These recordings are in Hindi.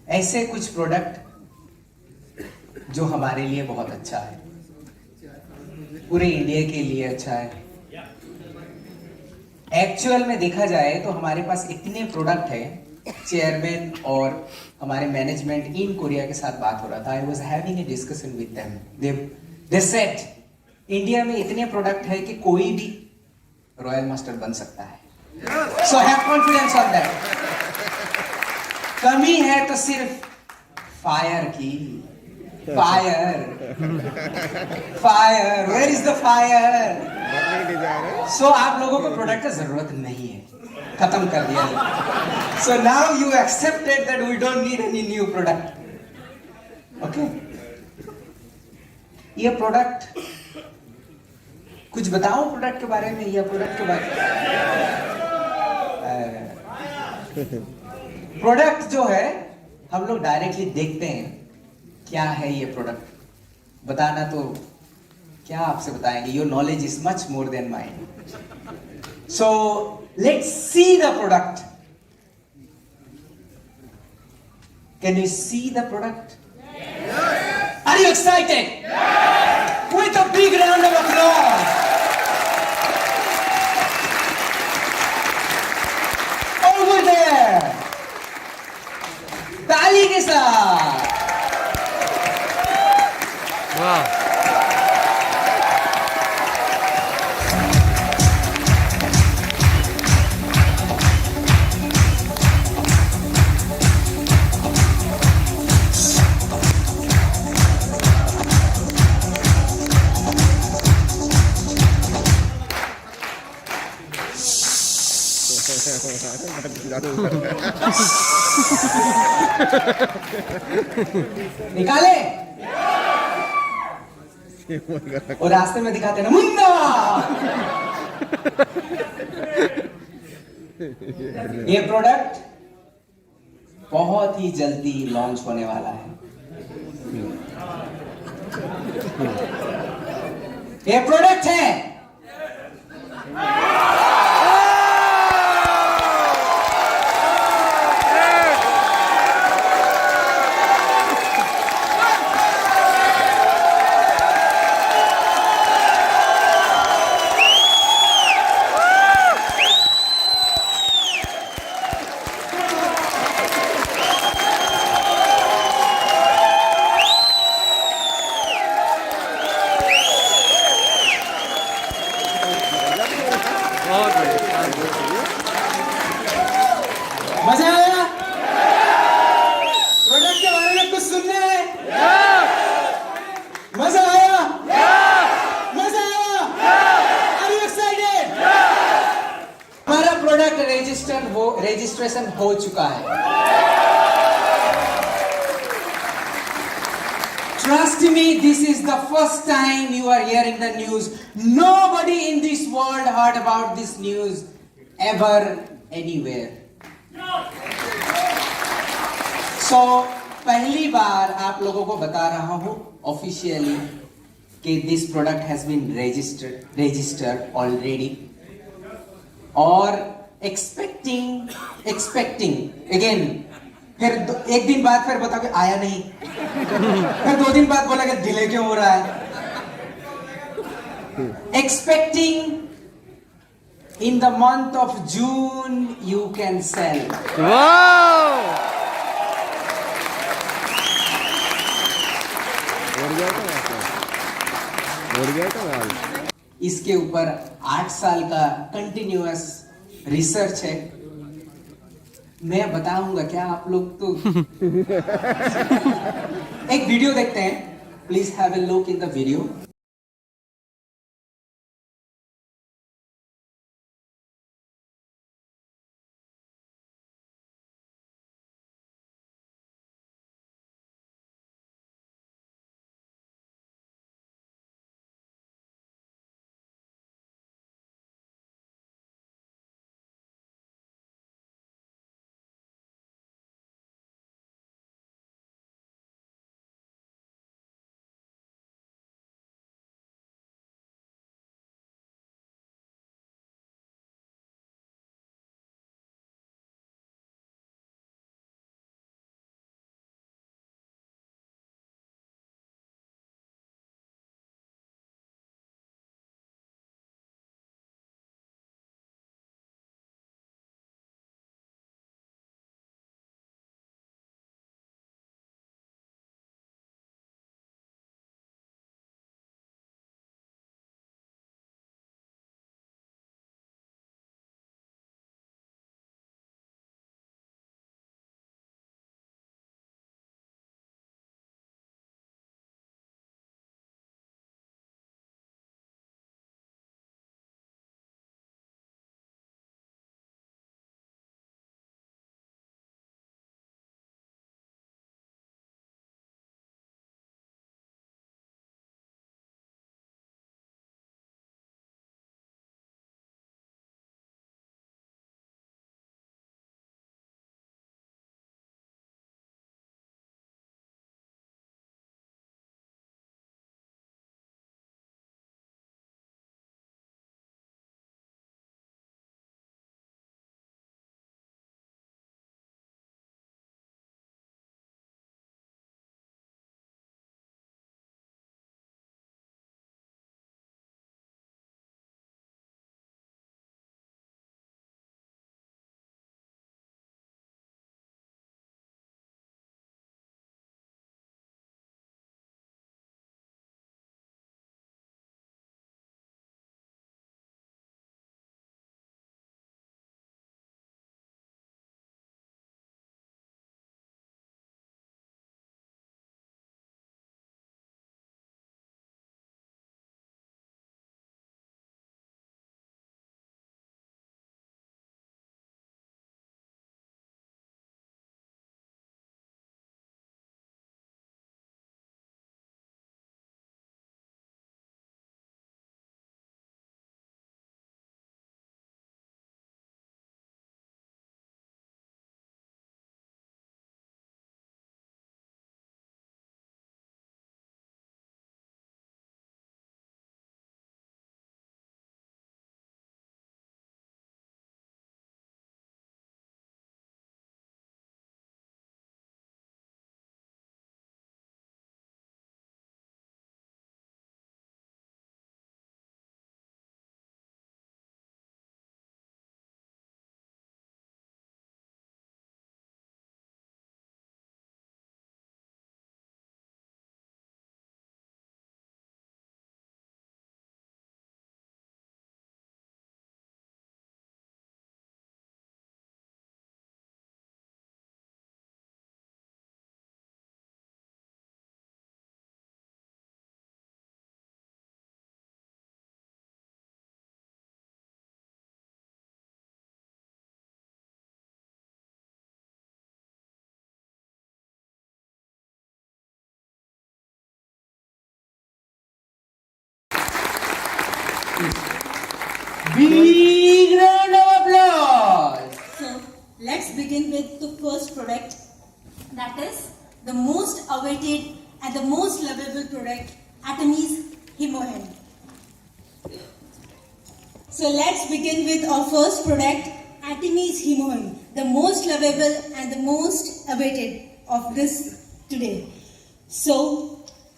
ऐसे कुछ प्रोडक्ट जो हमारे लिए बहुत अच्छा है, पूरे इंडिया के लिए अच्छा है। एक्चुअल में देखा जाए तो हमारे पास इतने प्रोडक्ट है। चेयरमैन और हमारे मैनेजमेंट इन कोरिया के साथ बात हो रहा था। I was having a discussion with them. They said India में इतने प्रोडक्ट है कि कोई भी रॉयल मास्टर बन सकता है। So have confidence on that. कमी है तो सिर्फ फायर की। Fire, fire, where is the fire? So आप लोगों को प्रोडक्ट की जरूरत नहीं है, खत्म कर दिया। So now you accepted that we don't need any new product. Okay, ये प्रोडक्ट, कुछ बताओ प्रोडक्ट के बारे में या प्रोडक्ट के बारे में? प्रोडक्ट जो है हम लोग डायरेक्टली देखते हैं क्या है ये प्रोडक्ट। बताना तो क्या आपसे बताएंगे, your knowledge is much more than mind. So let's see the product. Can you see the product? Are you excited? With a big round of applause. Over there, ताली के साथ। वाह, निकाले और रास्ते में दिखाते ना मुन्ना। ये प्रोडक्ट बहुत ही जल्दी लॉन्च होने वाला है। ये प्रोडक्ट है बहुत बढ़िया। मजा आया? प्रोडक्ट के बारे में कुछ सुनने हैं? मजा आया? मजा आया? Are you excited? हमारा प्रोडक्ट रजिस्ट्रेशन हो चुका है। Trust me, this is the first time you are hearing the news. Nobody in this world heard about this news ever anywhere. So, पहली बार आप लोगों को बता रहा हूं ऑफिशियली कि this product has been registered already. और expecting again, फिर एक दिन बाद फिर बता के आया नहीं, फिर 2 दिन बाद बोला कि डिले क्यों हो रहा है। Expecting in the month of June you can sell. वाह, इसके ऊपर 8 साल का कंटिन्यूअस रिसर्च है। मैं बताऊंगा क्या, आप लोग तो एक वीडियो देखते हैं। Please have a look in the video. begin with the first product, that is the most awaited and the most lovable product, Atomies Hemohem. So let's begin with our first product, Atomies Hemohem, the most lovable and the most awaited of this today. So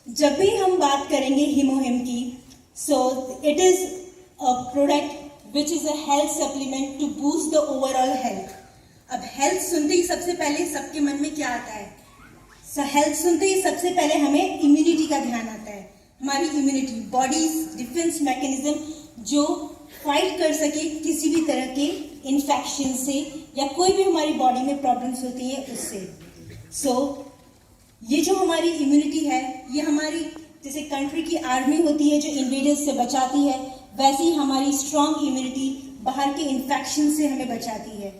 जब भी हम बात करेंगे Hemohem की, so it is a product which is a health supplement to boost the overall health. अब health सुनते ही सबसे पहले सबके मन में क्या आता है? हेल्थ सुनते ही सबसे पहले हमें इम्यूनिटी का ध्यान आता है. हमारी इम्यूनिटी, बॉडी डिफेंस मैकेनिज्म जो फाइट कर सके किसी भी तरह के इन्फेक्शन से या कोई भी हमारी बॉडी में प्रॉब्लम्स होती है उससे. सो ये जो हमारी इम्यूनिटी है, ये हमारी जैसे कंट्री की आर्मी होती है जो इन्वेडर्स से बचाती है, वैसे ही हमारी स्ट्रॉन्ग इम्यूनिटी बाहर के इन्फेक्शन से हमें बचाती है.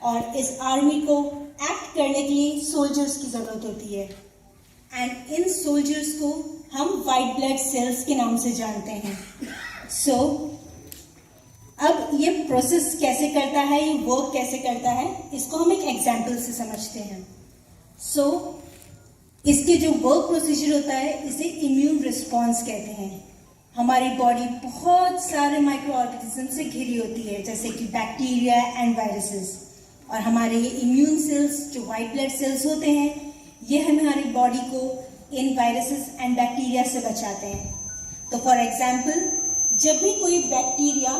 और इस आर्मी को एक्ट करने के लिए सोल्जर्स की जरूरत होती है. एंड इन सोल्जर्स को हम वाइट ब्लड सेल्स के नाम से जानते हैं. सो अब ये प्रोसेस कैसे करता है, ये वर्क कैसे करता है, इसको हम एक एग्जाम्पल से समझते हैं. सो इसके जो वर्क प्रोसीजर होता है, इसे इम्यून रिस्पॉन्स कहते हैं. हमारी बॉडी बहुत सारे माइक्रो ऑर्गेनिज्म से घिरी होती है, जैसे कि बैक्टीरिया एंड वायरसेस. और हमारे ये इम्यून सेल्स जो वाइट ब्लड सेल्स होते हैं, ये हमारी बॉडी को इन वायरसेस एंड बैक्टीरिया से बचाते हैं. तो फॉर एग्जांपल, जब भी कोई बैक्टीरिया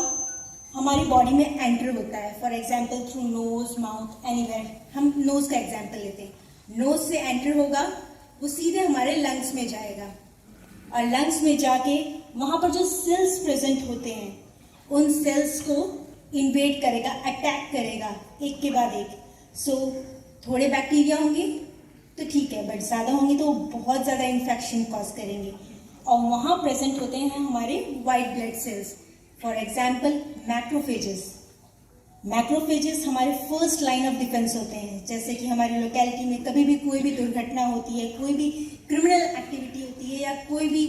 हमारी बॉडी में एंटर होता है, for example through nose, mouth, anywhere, हम नोज का एग्जांपल लेते हैं. नोज से एंटर होगा, वो सीधे हमारे लंग्स में जाएगा और लंग्स में जाके वहाँ पर जो सेल्स प्रेजेंट होते हैं, उन सेल्स को इन्वेड करेगा, अटैक करेगा एक के बाद एक. सो थोड़े बैक्टीरिया होंगे तो ठीक है, बट ज़्यादा होंगे तो बहुत ज़्यादा इन्फेक्शन कॉज करेंगे. और वहाँ प्रेजेंट होते हैं हमारे white blood cells. For example macrophages. Macrophages हमारे फर्स्ट लाइन ऑफ डिफेंस होते हैं. जैसे कि हमारी लोकेलिटी में कभी भी कोई भी दुर्घटना होती है, कोई भी क्रिमिनल एक्टिविटी होती है या कोई भी,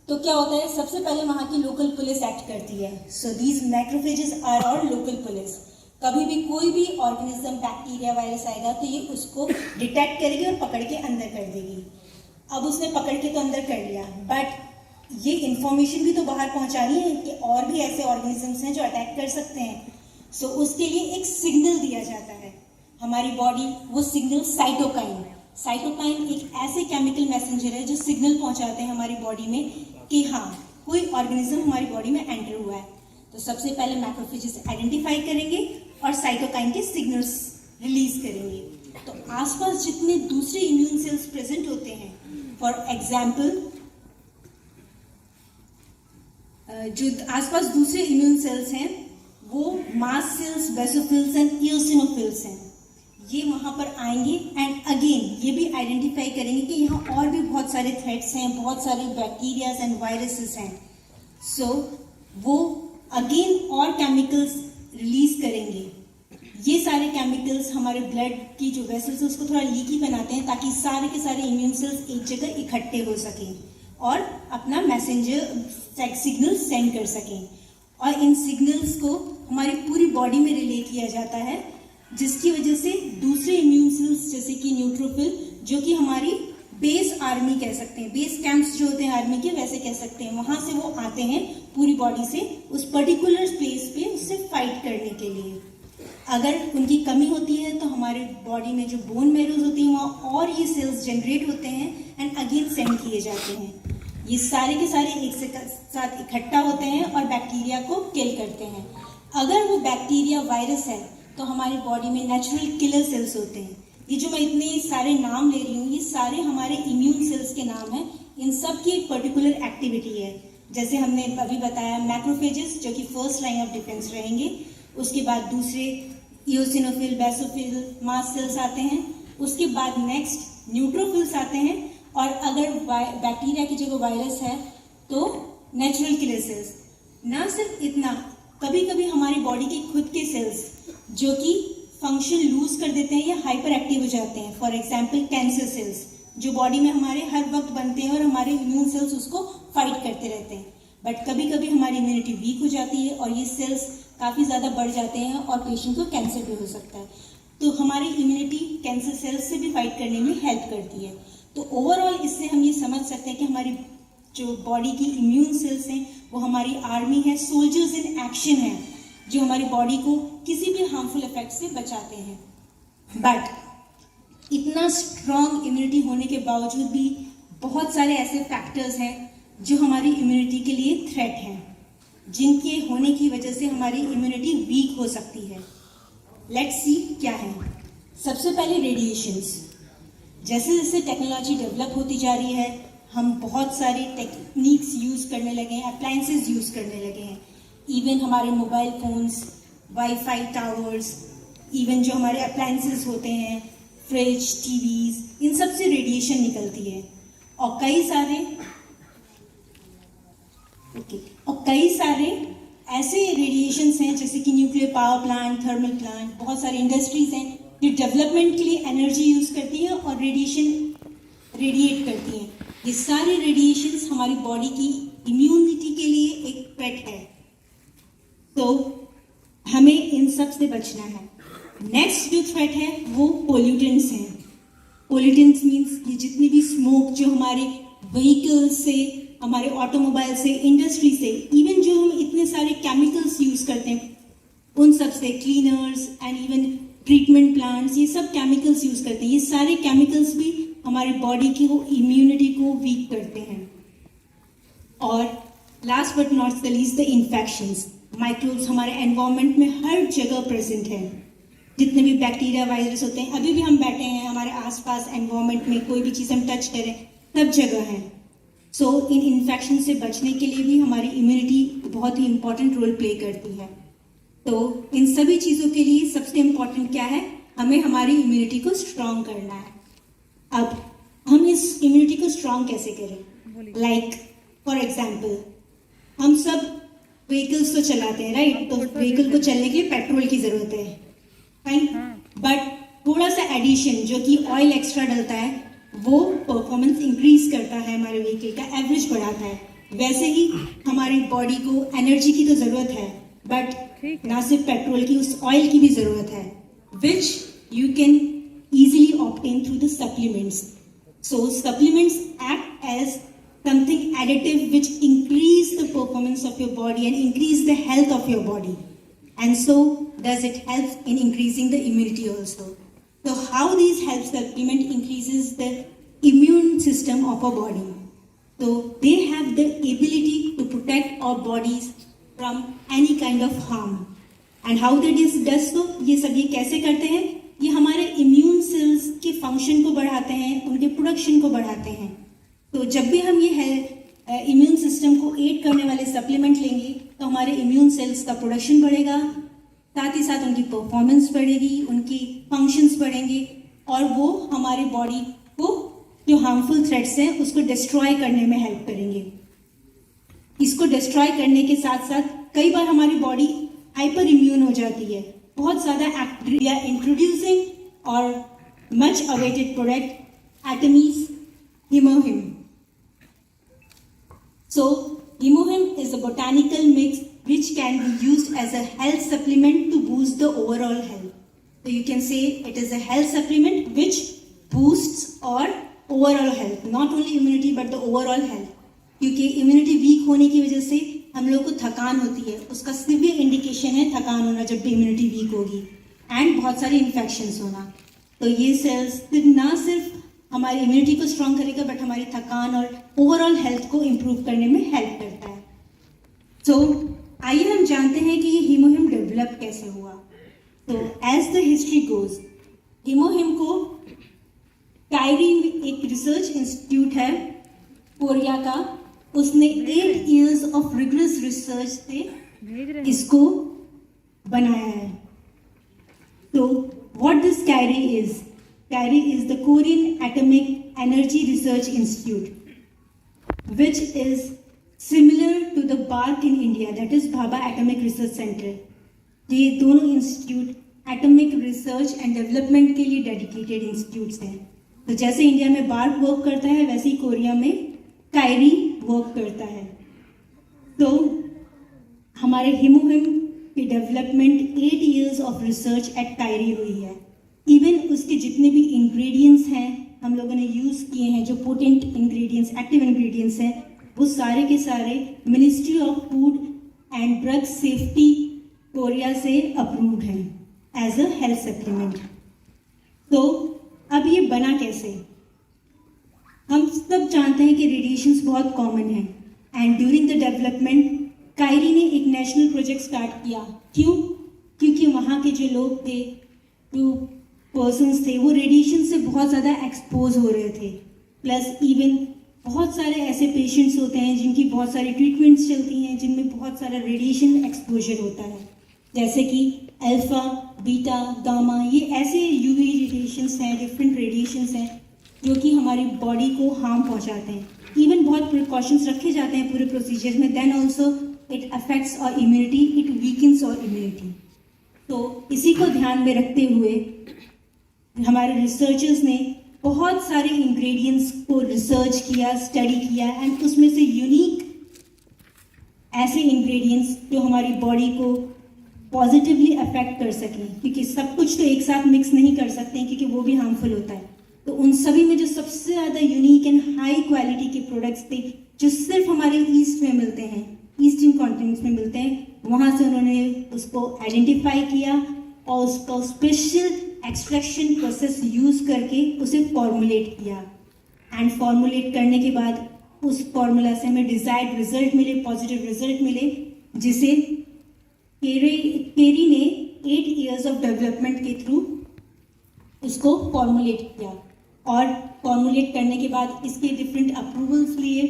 तो क्या होता है, सबसे पहले वहाँ की लोकल पुलिस एक्ट करती है. So these macrophages are our local police. कभी भी कोई भी ऑर्गेनिज्म, बैक्टीरिया, वायरस आएगा तो ये उसको डिटेक्ट करेगी और पकड़ के अंदर कर देगी. अब उसने पकड़ के तो अंदर कर लिया, बट ये इंफॉर्मेशन भी तो बाहर पहुंचानी है कि और भी ऐसे ऑर्गेनिजम्स हैं जो अटैक कर सकते हैं. सो उसके लिए एक सिग्नल दिया जाता है. हमारी बॉडी वो सिग्नल साइटोकाइन एक ऐसे केमिकल मैसेंजर है जो सिग्नल पहुंचाते हैं हमारी बॉडी में कि हाँ, कोई ऑर्गेनिज्म हमारी बॉडी में एंटर हुआ है. तो सबसे पहले मैक्रोफेजेस आइडेंटिफाई करेंगे और साइटोकाइन के सिग्नल्स रिलीज करेंगे. तो आसपास जितने दूसरे इम्यून सेल्स प्रेजेंट होते हैं, फॉर एग्जाम्पल जो आसपास दूसरे इम्यून सेल्स हैं, वो मास्ट सेल्स, बेसोफिल्स एंड इयोसिनोफिल्स हैं. ये वहाँ पर आएंगे एंड अगेन ये भी आइडेंटिफाई करेंगे कि यहाँ और भी बहुत सारे थ्रेट्स हैं, बहुत सारे बैक्टीरियाज एंड वायरसेस हैं. सो वो अगेन और केमिकल्स रिलीज करेंगे. ये सारे केमिकल्स हमारे ब्लड की जो वेसल्स है उसको थोड़ा लीकी बनाते हैं, ताकि सारे के सारे इम्यून सेल्स एक जगह इकट्ठे हो सकें और अपना मैसेंजर सिग्नल सेंड कर सकें. और इन सिग्नल्स को हमारी पूरी बॉडी में रिले किया जाता है, जिसकी वजह से दूसरे इम्यून सेल्स जैसे कि न्यूट्रोफिल, जो कि हमारी बेस आर्मी कह सकते हैं, बेस कैंप्स जो होते हैं आर्मी के, वैसे कह सकते हैं, वहां से वो आते हैं पूरी बॉडी से उस पर्टिकुलर प्लेस पे उससे फाइट करने के लिए. अगर उनकी कमी होती है तो हमारे बॉडी में जो बोन मैरोज होती है वहाँ और ये सेल्स जनरेट होते हैं एंड अगेन सेंड किए जाते हैं. ये सारे के सारे एक साथ इकट्ठा होते हैं और बैक्टीरिया को किल करते हैं. अगर वो बैक्टीरिया वायरस है तो हमारी बॉडी में नेचुरल किलर सेल्स होते हैं. ये जो मैं इतने सारे नाम ले रही हूँ, ये सारे हमारे इम्यून सेल्स के नाम हैं. इन सब की एक पर्टिकुलर एक्टिविटी है. जैसे हमने अभी बताया, मैक्रोफेजेस जो कि फर्स्ट लाइन ऑफ डिफेंस रहेंगे, उसके बाद दूसरे इयोसिनोफिल, बेसोफिल, मास्ट सेल्स आते हैं, उसके बाद नेक्स्ट न्यूट्रोफिल्स आते हैं, और अगर बैक्टीरिया की जगह वायरस है तो नेचुरल किलर सेल्स. ना सिर्फ इतना, कभी कभी हमारी बॉडी के खुद के सेल्स जो कि फंक्शन लूज कर देते हैं या हाइपर एक्टिव हो जाते हैं. फॉर एग्जाम्पल कैंसर सेल्स जो बॉडी में हमारे हर वक्त बनते हैं और हमारे इम्यून सेल्स उसको फाइट करते रहते हैं. बट कभी कभी हमारी इम्यूनिटी वीक हो जाती है और ये सेल्स काफ़ी ज़्यादा बढ़ जाते हैं और पेशेंट को कैंसर भी हो सकता है. तो हमारी इम्यूनिटी कैंसर सेल्स से भी फाइट करने में हेल्प करती है। तो ओवरऑल इससे हम ये समझ सकते हैं कि हमारी जो बॉडी की इम्यून सेल्स हैं वो हमारी आर्मी है, सोल्जर्स इन एक्शन है, जो हमारी बॉडी को किसी भी हार्मफुल इफेक्ट से बचाते हैं। बट इतना स्ट्रॉन्ग इम्यूनिटी होने के बावजूद भी बहुत सारे ऐसे फैक्टर्स हैं जो हमारी इम्यूनिटी के लिए थ्रेट हैं, जिनके होने की वजह से हमारी इम्यूनिटी वीक हो सकती है। लेट्स सी क्या है। सबसे पहले रेडिएशंस। जैसे जैसे टेक्नोलॉजी डेवलप होती जा रही है, हम बहुत सारी टेक्निक्स यूज़ करने लगे हैं, अप्लायंसेस यूज़ करने लगे हैं। इवन हमारे mobile phones, wifi towers, even जो हमारे अप्लायंसेस होते हैं, फ्रिज, टीवीज, इन सब से रेडिएशन निकलती है। और कई सारे ऐसे रेडिएशंस हैं जैसे कि nuclear power plant, thermal plant, बहुत सारी इंडस्ट्रीज हैं जो डेवलपमेंट के लिए एनर्जी यूज़ करती है और रेडिएशन रेडिएट करती हैं। ये सारे रेडिएशंस हमारी बॉडी की इम्यूनिटी के लिए एक थ्रेट है, तो हमें इन सब से बचना है। नेक्स्ट जो थ्रेट है वो पोल्यूटेंट्स हैं। पोल्यूटेंट्स मीन्स ये जितनी भी स्मोक जो हमारे व्हीकल से, हमारे ऑटोमोबाइल से, इंडस्ट्री से, इवन जो हम इतने सारे केमिकल्स यूज करते हैं उन सब से, cleaners and even treatment plants, ये सब केमिकल्स यूज करते हैं। ये सारे केमिकल्स भी हमारी बॉडी की वो इम्यूनिटी को वीक करते हैं। और last but not the least the infections. Microbes हमारे एनवायरनमेंट में हर जगह प्रेजेंट है। जितने भी बैक्टीरिया, वायरस होते हैं, अभी भी हम बैठे हैं हमारे आसपास एनवायरनमेंट में, कोई भी चीज़ हम टच करें सब जगह है। सो इन इन्फेक्शन से बचने के लिए भी हमारी इम्यूनिटी बहुत ही इंपॉर्टेंट रोल प्ले करती है। तो इन सभी चीज़ों के लिए सबसे इम्पॉर्टेंट क्या है, हमें हमारी इम्यूनिटी को स्ट्रॉन्ग करना है। अब हम इस इम्यूनिटी को स्ट्रॉन्ग कैसे करें? लाइक फॉर एग्जाम्पल, हम सब व्हीकल्स तो चलाते हैं, राइट? तो व्हीकल को चलने के लिए पेट्रोल की ज़रूरत है, फाइन। बट थोड़ा सा एडिशन जो कि ऑयल एक्स्ट्रा डलता है वो परफॉर्मेंस इंक्रीज करता है, हमारे व्हीकल का एवरेज बढ़ाता है। वैसे ही हमारी बॉडी को एनर्जी की तो ज़रूरत है, बट ना सिर्फ पेट्रोल की, उस ऑयल की भी ज़रूरत है, which you can easily obtain through the supplements. So supplements act as something additive which increase the performance of your body and increase the health of your body. And so does it help in increasing the immunity also. So how these help supplement increases the immune system of our body. So they have the ability to protect our bodies from any kind of harm. And how that is does so, ये सब ये कैसे करते हैं? ये हमारे इम्यून सेल्स के फंक्शन को बढ़ाते हैं, उनके प्रोडक्शन को बढ़ाते हैं। तो जब भी हम ये इम्यून सिस्टम को एड करने वाले सप्लीमेंट लेंगे तो हमारे इम्यून सेल्स का प्रोडक्शन बढ़ेगा, साथ ही साथ उनकी परफॉर्मेंस बढ़ेगी, उनकी फंक्शंस बढ़ेंगे और वो हमारे बॉडी को जो हार्मफुल थ्रेट्स हैं उसको डिस्ट्रॉय करने में हेल्प करेंगे। इसको डिस्ट्रॉय करने के साथ साथ कई बार हमारी बॉडी हाइपर इम्यून हो जाती है। बहुत ज़्यादा इंट्रोड्यूसिंग और much awaited product Atomy's HemoHIM. So HemoHIM is a botanical mix which can be used as a health supplement to boost the overall health. So you can say it is a health supplement which boosts our overall health, not only immunity but the overall health. क्योंकि इम्यूनिटी वीक होने की वजह से हम लोग को थकान होती है, उसका सिवियर इंडिकेशन है थकान होना जब भी इम्यूनिटी वीक होगी, एंड बहुत सारे इन्फेक्शंस होना। तो ये सेल्स ना सिर्फ हमारी इम्यूनिटी को स्ट्रॉन्ग करेगा बट हमारी थकान और ओवरऑल हेल्थ को इम्प्रूव करने में हेल्प करता है। तो आइए हम जानते हैं कि ये हीमोहिम डेवलप कैसे हुआ। तो एज द हिस्ट्री गोज, हीमोहिम को कायरी में एक रिसर्च इंस्टीट्यूट है कोरिया का, उसने 8 years ऑफ रिगरस रिसर्च से इसको बनाया है। तो what this KAERI is? KAERI is the Korean atomic energy research institute which is similar to the BARC in India, that is Bhabha Atomic Research Center. ये दोनों institute atomic research and development के लिए डेडिकेटेड इंस्टीट्यूट्स हैं। तो जैसे इंडिया में बार्क वर्क करता है वैसे ही कोरिया में कायरी वर्क करता है। तो हमारे हिमोहिम की development 8 years of research at KAERI हुई है। इवन उसके जितने भी इंग्रेडिएंट्स हैं हम लोगों ने यूज़ किए हैं, जो पोटेंट इंग्रेडिएंट्स, एक्टिव इंग्रेडिएंट्स हैं, वो सारे के सारे ministry of food and drug safety Korea से अप्रूव्ड हैं एज अ हेल्थ सप्लीमेंट। तो अब ये बना कैसे? हम सब जानते हैं कि रेडिएशंस बहुत कॉमन हैं and during the development Kairi ने एक नेशनल प्रोजेक्ट स्टार्ट किया। क्यों? क्योंकि वहाँ के जो लोग थे, जो पर्सन्स थे, वो रेडिएशन से बहुत ज़्यादा एक्सपोज हो रहे थे। प्लस इवन बहुत सारे ऐसे पेशेंट्स होते हैं जिनकी बहुत सारी ट्रीटमेंट्स चलती हैं जिनमें बहुत सारा रेडिएशन एक्सपोजर होता है, जैसे कि अल्फा, बीटा, गामा, ये ऐसे यूवी रेडिएशंस हैं, डिफरेंट रेडिएशंस हैं जो कि हमारी बॉडी को हार्म पहुंचाते हैं। इवन बहुत प्रिकॉशंस रखे जाते हैं पूरे प्रोसीजर में, then also it affects our immunity, it weakens our immunity. तो इसी को ध्यान में रखते हुए हमारे रिसर्चर्स ने बहुत सारे इंग्रेडिएंट्स को रिसर्च किया, स्टडी किया एंड उसमें से यूनिक ऐसे इंग्रेडिएंट्स जो हमारी बॉडी को पॉजिटिवली अफेक्ट कर सकें, क्योंकि सब कुछ तो एक साथ मिक्स नहीं कर सकते हैं क्योंकि वो भी हार्मफुल होता है। तो उन सभी में जो सबसे ज़्यादा यूनिक एंड हाई क्वालिटी के प्रोडक्ट्स थे जो सिर्फ हमारे ईस्ट में मिलते हैं, ईस्टर्न कॉन्टिनेंट में मिलते हैं, वहाँ से उन्होंने उसको आइडेंटिफाई किया और उसका स्पेशल एक्सट्रैक्शन प्रोसेस यूज़ करके उसे फॉर्मुलेट किया एंड फॉर्मुलेट करने के बाद उस फॉर्मूला से हमें डिजायर्ड रिजल्ट मिले, पॉजिटिव रिजल्ट मिले, जिसे केरी ने 8 इयर्स ऑफ डेवलपमेंट के थ्रू इसको फॉर्मुलेट किया और फॉर्मुलेट करने के बाद इसके डिफरेंट अप्रूवल्स लिए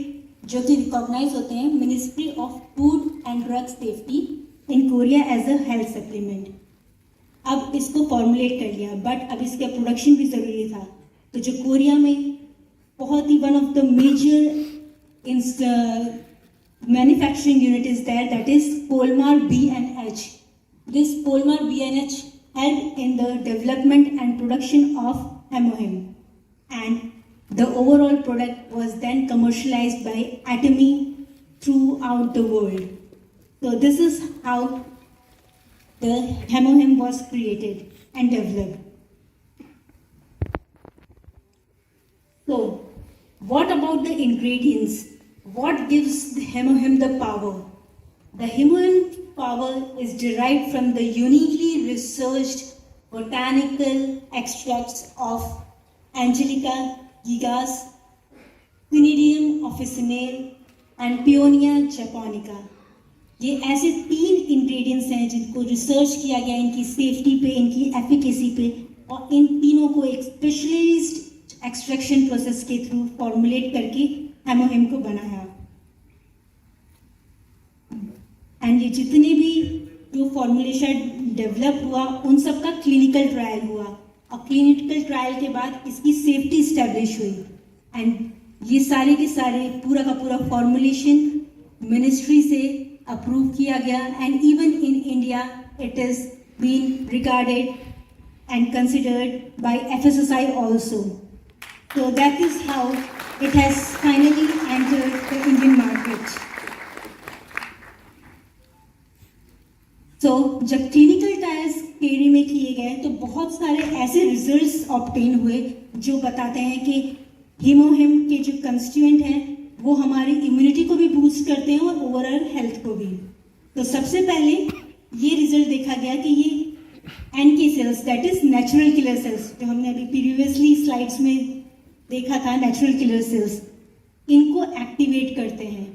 जो कि रिकॉग्नाइज होते हैं ministry of food and drug safety in Korea as a health supplement. अब इसको फॉर्मुलेट कर लिया बट अब इसका प्रोडक्शन भी ज़रूरी था। तो जो कोरिया में बहुत ही one of the major manufacturing unit is there, that is Polmar B&H. This Polmar B&H helped in the development and production of Hemohim, and the overall product was then commercialized by Atomy throughout the world. So this is how the Hemohim was created and developed. So what about the ingredients? What gives the Hemohim the power? The Hemohim power is derived from the uniquely researched botanical extracts of Angelica gigas, Conidium officinale and Peonia japonica. ये ऐसे 3 इंग्रेडिएंट्स हैं जिनको रिसर्च किया गया इनकी सेफ्टी पे, इनकी एफिकेसी पे, और इन तीनों को एक स्पेशलाइज्ड एक्सट्रैक्शन प्रोसेस के थ्रू फॉर्मुलेट करके हेमोहिम को बनाया। एंड ये जितने भी जो फॉर्मुलेशन डेवलप हुआ उन सब का क्लिनिकल ट्रायल हुआ और क्लिनिकल ट्रायल के बाद इसकी सेफ्टी स्टैब्लिश हुई एंड ये सारे के सारे पूरा का पूरा फॉर्मुलेशन मिनिस्ट्री से अप्रूव किया गया and even in India it is been regarded and considered by FSSAI also. So that is how it has finally entered the Indian market. So जब क्लिनिकल ट्रायल्स केरी में किए गए तो बहुत सारे ऐसे रिजल्ट्स ऑब्टेन हुए जो बताते हैं कि हीमोहिम के जो कंस्टिट्यूएंट हैं वो हमारी इम्यूनिटी को भी बूस्ट करते हैं और ओवरऑल हेल्थ को भी। तो सबसे पहले ये रिजल्ट देखा गया कि ये NK cells, that is natural killer cells, जो हमने अभी प्रीवियसली स्लाइड्स में देखा था, नेचुरल किलर सेल्स, इनको एक्टिवेट करते हैं।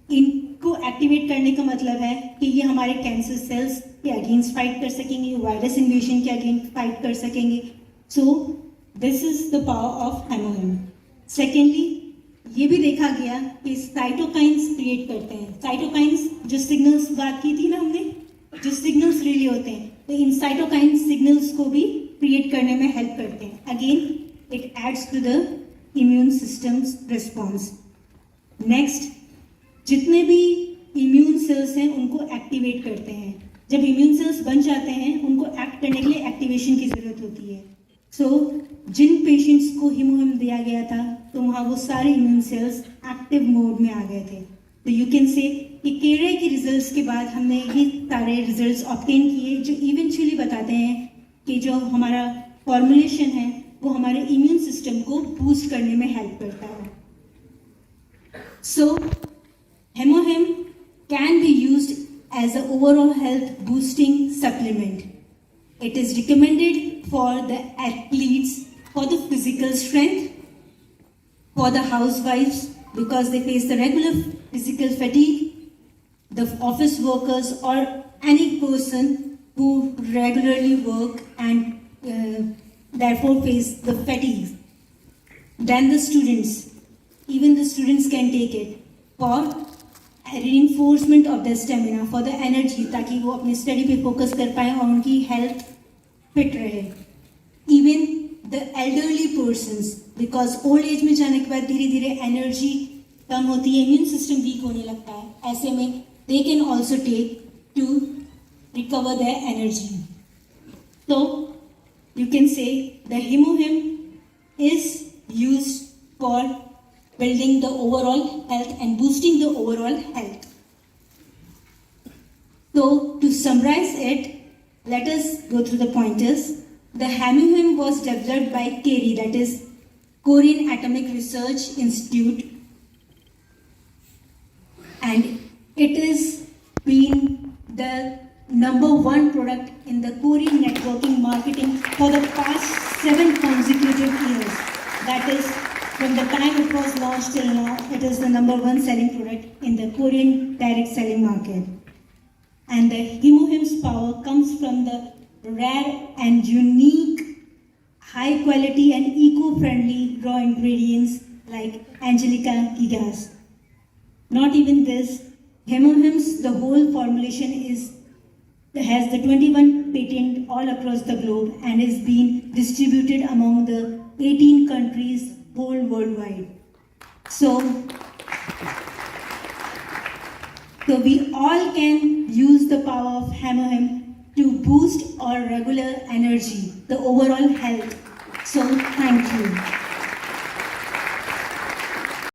इनको एक्टिवेट करने का मतलब है कि ये हमारे कैंसर सेल्स के अगेंस्ट फाइट कर सकेंगे, वायरस इन्वेजन के अगेंस्ट फाइट कर सकेंगे। So this is the power of HemoHIM. Secondly ये भी देखा गया कि साइटोकाइंस क्रिएट करते हैं। साइटोकाइंस जो सिग्नल्स बात की थी ना हमने, जो सिग्नल्स रिली होते हैं, तो इन साइटोकाइन सिग्नल्स को भी क्रिएट करने में हेल्प करते हैं। Again it aids to the immune systems response. Next, जितने भी इम्यून सेल्स हैं उनको एक्टिवेट करते हैं। जब इम्यून सेल्स बन जाते हैं उनको एक्ट करने के लिए एक्टिवेशन की ज़रूरत होती है। सो जिन पेशेंट्स को हीमोहिम दिया गया था तो वहाँ वो सारे इम्यून सेल्स एक्टिव मोड में आ गए थे। तो यू कैन से कि केरे के रिजल्ट्स के बाद हमने ये सारे रिजल्ट्स ऑब्टेन किए जो इवेंचुअली बताते हैं कि जो हमारा फॉर्मुलेशन है वो हमारे इम्यून सिस्टम को बूस्ट करने में हेल्प करता है. So, Hemohim can be used as an overall health boosting supplement. It is recommended for the athletes for the physical strength, for the housewives because they face the regular physical fatigue, the office workers or any person who regularly work and therefore face the fatigue. Then the students, even the students can take it for reinforcement of their stamina, for the energy, ताकि वो अपने स्टडी पे फोकस कर पाए और उनकी हेल्थ फिट रहे. Even the elderly persons, because old age में जाने के बाद धीरे धीरे एनर्जी कम होती है, इम्यून सिस्टम वीक होने लगता है, ऐसे में they can also take to recover their energy. So you can say the Hemohim is used for building the overall health and boosting the overall health. So to summarize it, let us go through the pointers. The Hemohim was developed by KARI, that is Korean Atomic Research Institute, and it is been the #1 product in the Korean networking marketing for the past 7 consecutive years. That is, from the time it was launched till now, it is the #1 selling product in the Korean direct selling market. And the Hemohim's power comes from the rare and unique, high quality and eco-friendly raw ingredients like Angelica gigas. Not even this, Hemohim's the whole formulation has the 21 patent all across the globe and is being distributed among the 18 countries whole worldwide. So we all can use the power of Hemohim to boost our regular energy, the overall health. So thank you.